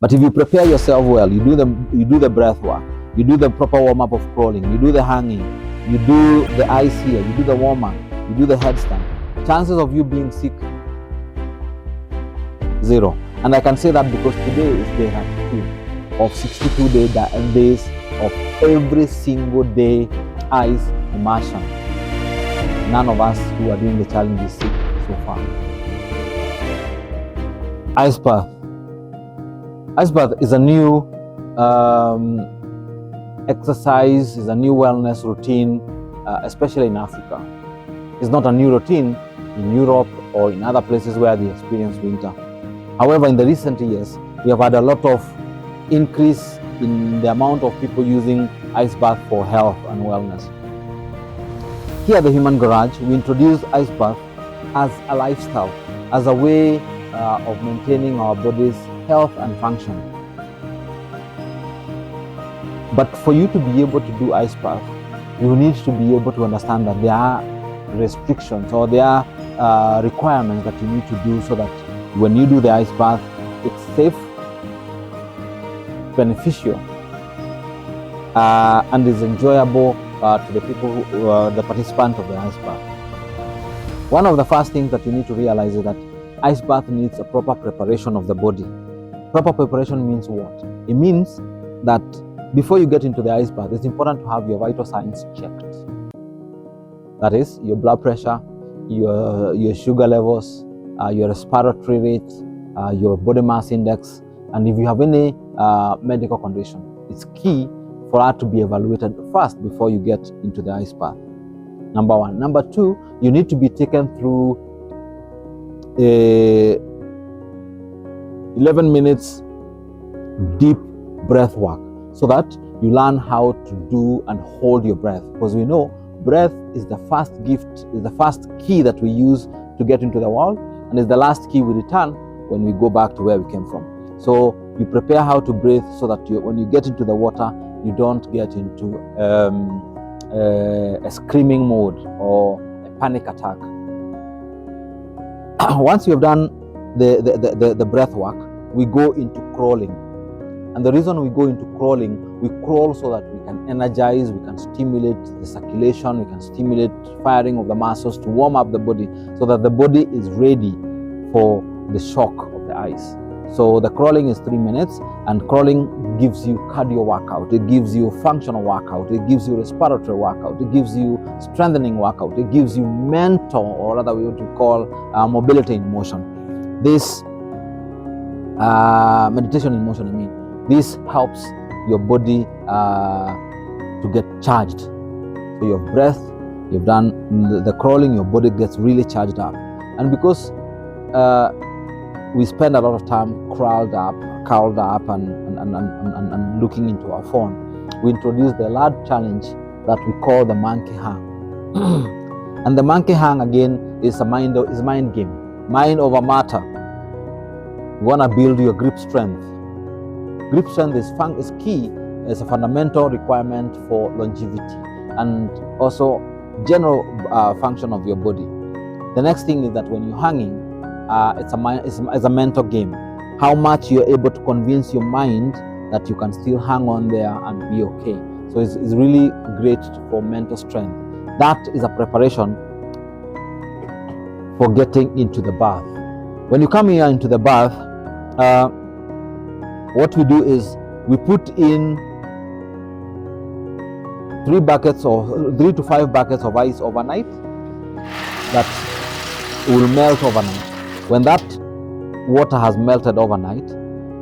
But if you prepare yourself well, you do the breath work, you do the proper warm-up of crawling, you do the hanging, you do the ice here, you do the warm-up, you do the headstand, chances of you being sick, 0. And I can say that because today is day 32 of 62 days of every single day ice immersion. None of us who are doing the challenge is sick so far. Ice bath. Ice bath is a new exercise, is a new wellness routine, especially in Africa. It's not a new routine in Europe or in other places where they experience winter. However, in the recent years, we have had a lot of increase in the amount of people using ice bath for health and wellness. Here at the Human Garage, we introduce ice bath as a lifestyle, as a way of maintaining our body's health and function. But for you to be able to do ice bath, you need to be able to understand that there are restrictions or there are requirements that you need to do so that when you do the ice bath, it's safe, beneficial, and is enjoyable to the people, the participants of the ice bath. One of the first things that you need to realize is that ice bath needs a proper preparation of the body. Proper preparation means what? It means that before you get into the ice bath, it's important to have your vital signs checked. That is, your blood pressure, your sugar levels, your respiratory rate, your body mass index, and if you have any medical condition. It's key for that to be evaluated first before you get into the ice bath. Number one. Number two, you need to be taken through 11 minutes deep breath work so that you learn how to do and hold your breath, because we know breath is the first gift, is the first key that we use to get into the world, and is the last key we return when we go back to where we came from. So you prepare how to breathe so that when you get into the water, you don't get into a screaming mode or a panic attack. Once you have done the breath work, we go into crawling. And the reason we go into crawling, we crawl so that we can energize, we can stimulate the circulation, we can stimulate firing of the muscles to warm up the body so that the body is ready for the shock of the ice. So the crawling is 3 minutes, and crawling gives you cardio workout, it gives you functional workout, it gives you respiratory workout, it gives you strengthening workout, it gives you mental, or rather what we call mobility in motion. This meditation in motion, I mean. This helps your body to get charged. So you have breath, you've done the crawling, your body gets really charged up. And because we spend a lot of time curled up and looking into our phone, we introduced the large challenge that we call the monkey hang. And the monkey hang again is a mind game, mind over matter. You want to build your grip strength. Grip strength is key, is a fundamental requirement for longevity and also general function of your body. The next thing is that when you're hanging, it's a mental game. How much you're able to convince your mind that you can still hang on there and be okay. So it's really great for mental strength. That is a preparation for getting into the bath. When you come here into the bath, what we do is we put in 3 to 5 buckets of ice overnight that will melt overnight. When that water has melted overnight,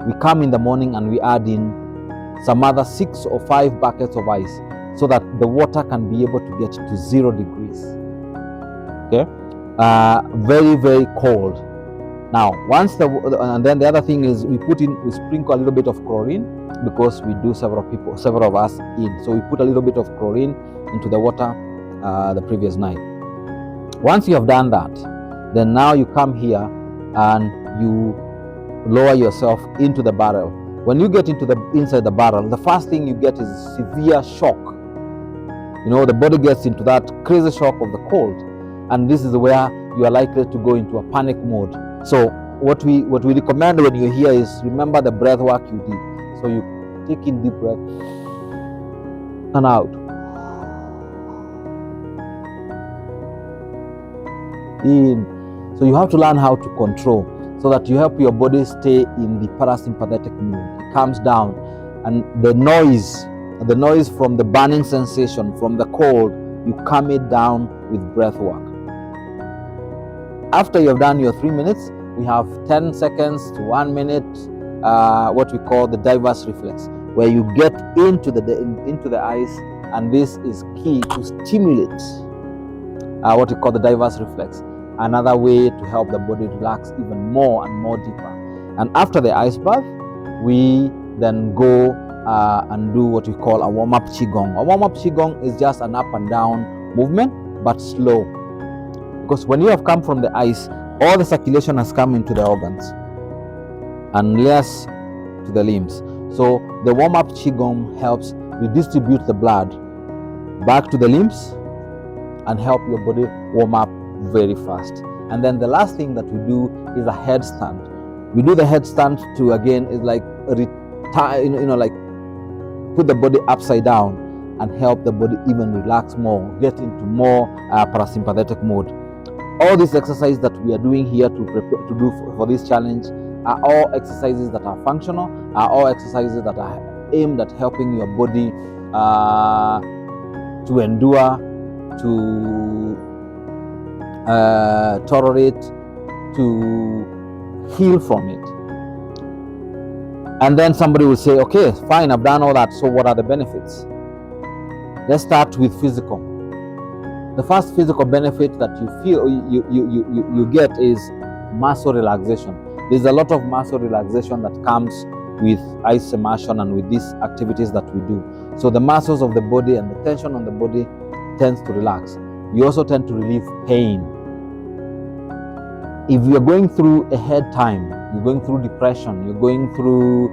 we come in the morning and we add in some other 6 or 5 buckets of ice so that the water can be able to get to 0 degrees. Okay, very, very cold. Now, and then the other thing is we sprinkle a little bit of chlorine, because we do several of us in. So we put a little bit of chlorine into the water the previous night. Once you have done that, then now you come here and you lower yourself into the barrel. When you get inside the barrel, the first thing you get is severe shock. You know, the body gets into that crazy shock of the cold, and this is where you are likely to go into a panic mode. So what we recommend when you're here is remember the breath work you did. So you take in deep breath and out. In. So you have to learn how to control so that you help your body stay in the parasympathetic mood. It calms down, and the noise from the burning sensation, from the cold, you calm it down with breath work. After you've done your 3 minutes, we have 10 seconds to 1 minute, what we call the diverse reflex, where you get into the ice, and this is key to stimulate what we call the diverse reflex, another way to help the body relax even more and more deeper. And after the ice bath, we then go and do what we call a warm-up qigong. A warm-up qigong is just an up and down movement, but slow, because when you have come from the ice, all the circulation has come into the organs and less to the limbs. So the warm-up qigong helps redistribute the blood back to the limbs and help your body warm up very fast. And then the last thing that we do is a headstand. We do the headstand to, again, is like like put the body upside down and help the body even relax more, get into more parasympathetic mode. All these exercises that we are doing here to prepare to do for this challenge are all exercises that are functional, are all exercises that are aimed at helping your body to endure, to tolerate, to heal from it. And then somebody will say, okay, fine, I've done all that, so what are the benefits? Let's start with physical. The first physical benefit that you feel you get is muscle relaxation. There's a lot of muscle relaxation that comes with ice immersion and with these activities that we do. So the muscles of the body and the tension on the body tends to relax. You also tend to relieve pain. If you're going through a hard time, you're going through depression, you're going through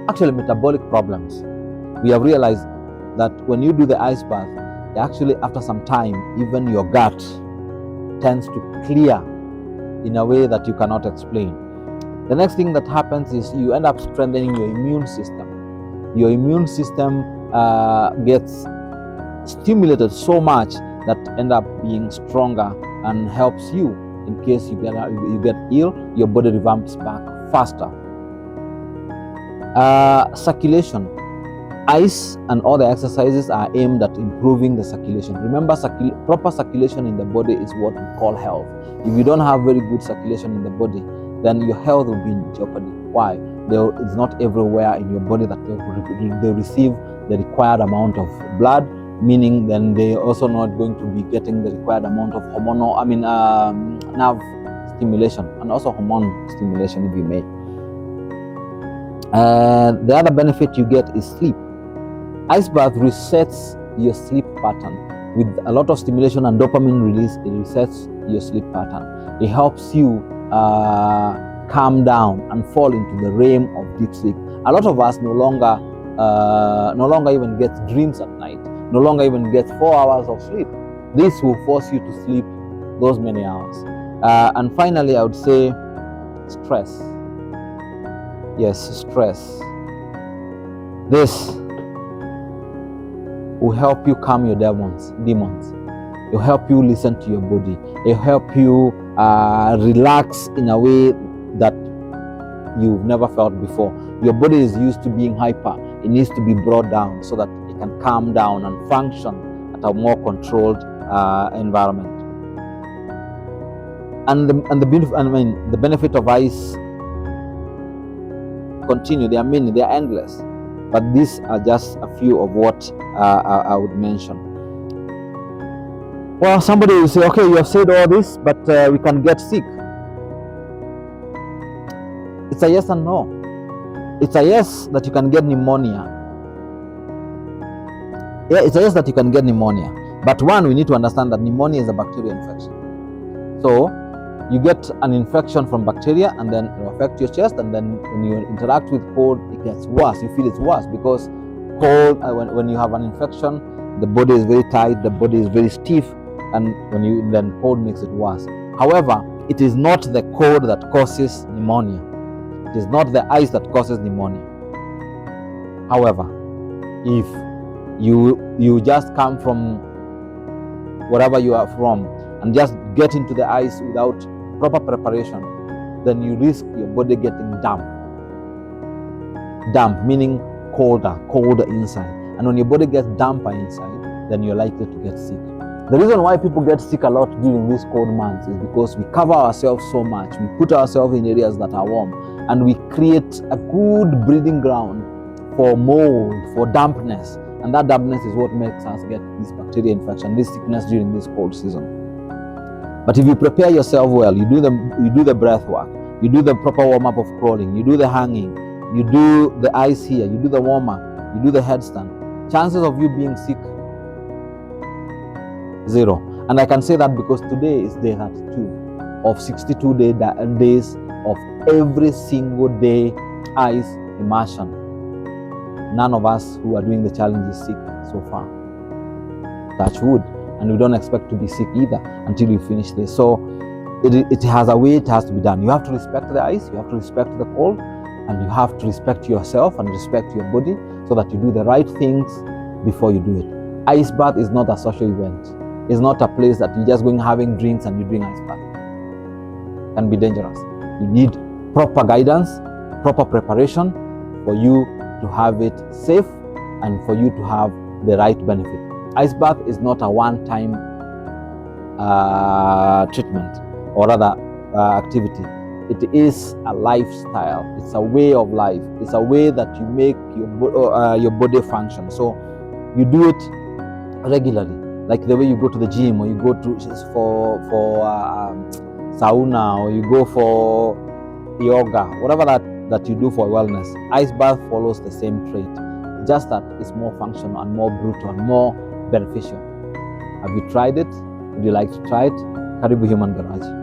actually metabolic problems, we have realized that when you do the ice bath, actually after some time, even your gut tends to clear in a way that you cannot explain. The next thing that happens is you end up strengthening your immune system. Your immune system gets stimulated so much that end up being stronger and helps you in case you get ill. Your body revamps back faster. Circulation. Ice and all the exercises are aimed at improving the circulation. Remember, proper circulation in the body is what we call health. If you don't have very good circulation in the body, then your health will be in jeopardy. Why? It's not everywhere in your body that they receive the required amount of blood, meaning then they're also not going to be getting the required amount of nerve stimulation and also hormone stimulation, if you may. The other benefit you get is sleep. Ice bath resets your sleep pattern. With a lot of stimulation and dopamine release, it resets your sleep pattern. It helps you calm down and fall into the realm of deep sleep. A lot of us no longer even get dreams at night, no longer even get 4 hours of sleep. This will force you to sleep those many hours. And finally, I would say stress. Yes, stress. This will help you calm your demons. It will help you listen to your body. It will help you relax in a way that you've never felt before. Your body is used to being hyper. It needs to be brought down so that it can calm down and function at a more controlled environment. And the benefit of ice continue. They are many, they are endless, but these are just a few of what I would mention. Well, somebody will say, okay, you have said all this, but we can get sick. It's a yes and no. It's a yes that you can get pneumonia. Yeah, it's a yes that you can get pneumonia. But one, we need to understand that pneumonia is a bacterial infection. So you get an infection from bacteria, and then it will affect your chest, and then when you interact with cold, it gets worse. You feel it's worse because cold, when you have an infection, the body is very tight, the body is very stiff, and when you then cold makes it worse. However, it is not the cold that causes pneumonia. It is not the ice that causes pneumonia. However, if you just come from wherever you are from and just get into the ice without proper preparation, then you risk your body getting damp. Damp meaning colder inside. And when your body gets damper inside, then you're likely to get sick. The reason why people get sick a lot during these cold months is because we cover ourselves so much. We put ourselves in areas that are warm, and we create a good breeding ground for mold, for dampness. And that dampness is what makes us get this bacteria infection, this sickness during this cold season. But if you prepare yourself well, you do the breath work, you do the proper warm-up of crawling, you do the hanging, you do the ice here, you do the warm-up, you do the headstand, chances of you being sick, 0. And I can say that because today is day 32 of 62 days of every single day ice immersion. None of us who are doing the challenge is sick so far. Touch wood. And we don't expect to be sick either until we finish this. So it has a way it has to be done. You have to respect the ice, you have to respect the cold, and you have to respect yourself and respect your body so that you do the right things before you do it. Ice bath is not a social event. It's not a place that you're just going having drinks and you doing ice bath. It can be dangerous. You need proper guidance, proper preparation for you to have it safe and for you to have the right benefit. Ice bath is not a one-time treatment or rather activity. It is a lifestyle. It's a way of life. It's a way that you make your body function. So you do it regularly, like the way you go to the gym or you go to for sauna or you go for yoga, whatever that you do for wellness. Ice bath follows the same trait, just that it's more functional and more brutal and more beneficial. Have you tried it? Would you like to try it? Karibu Human Garage.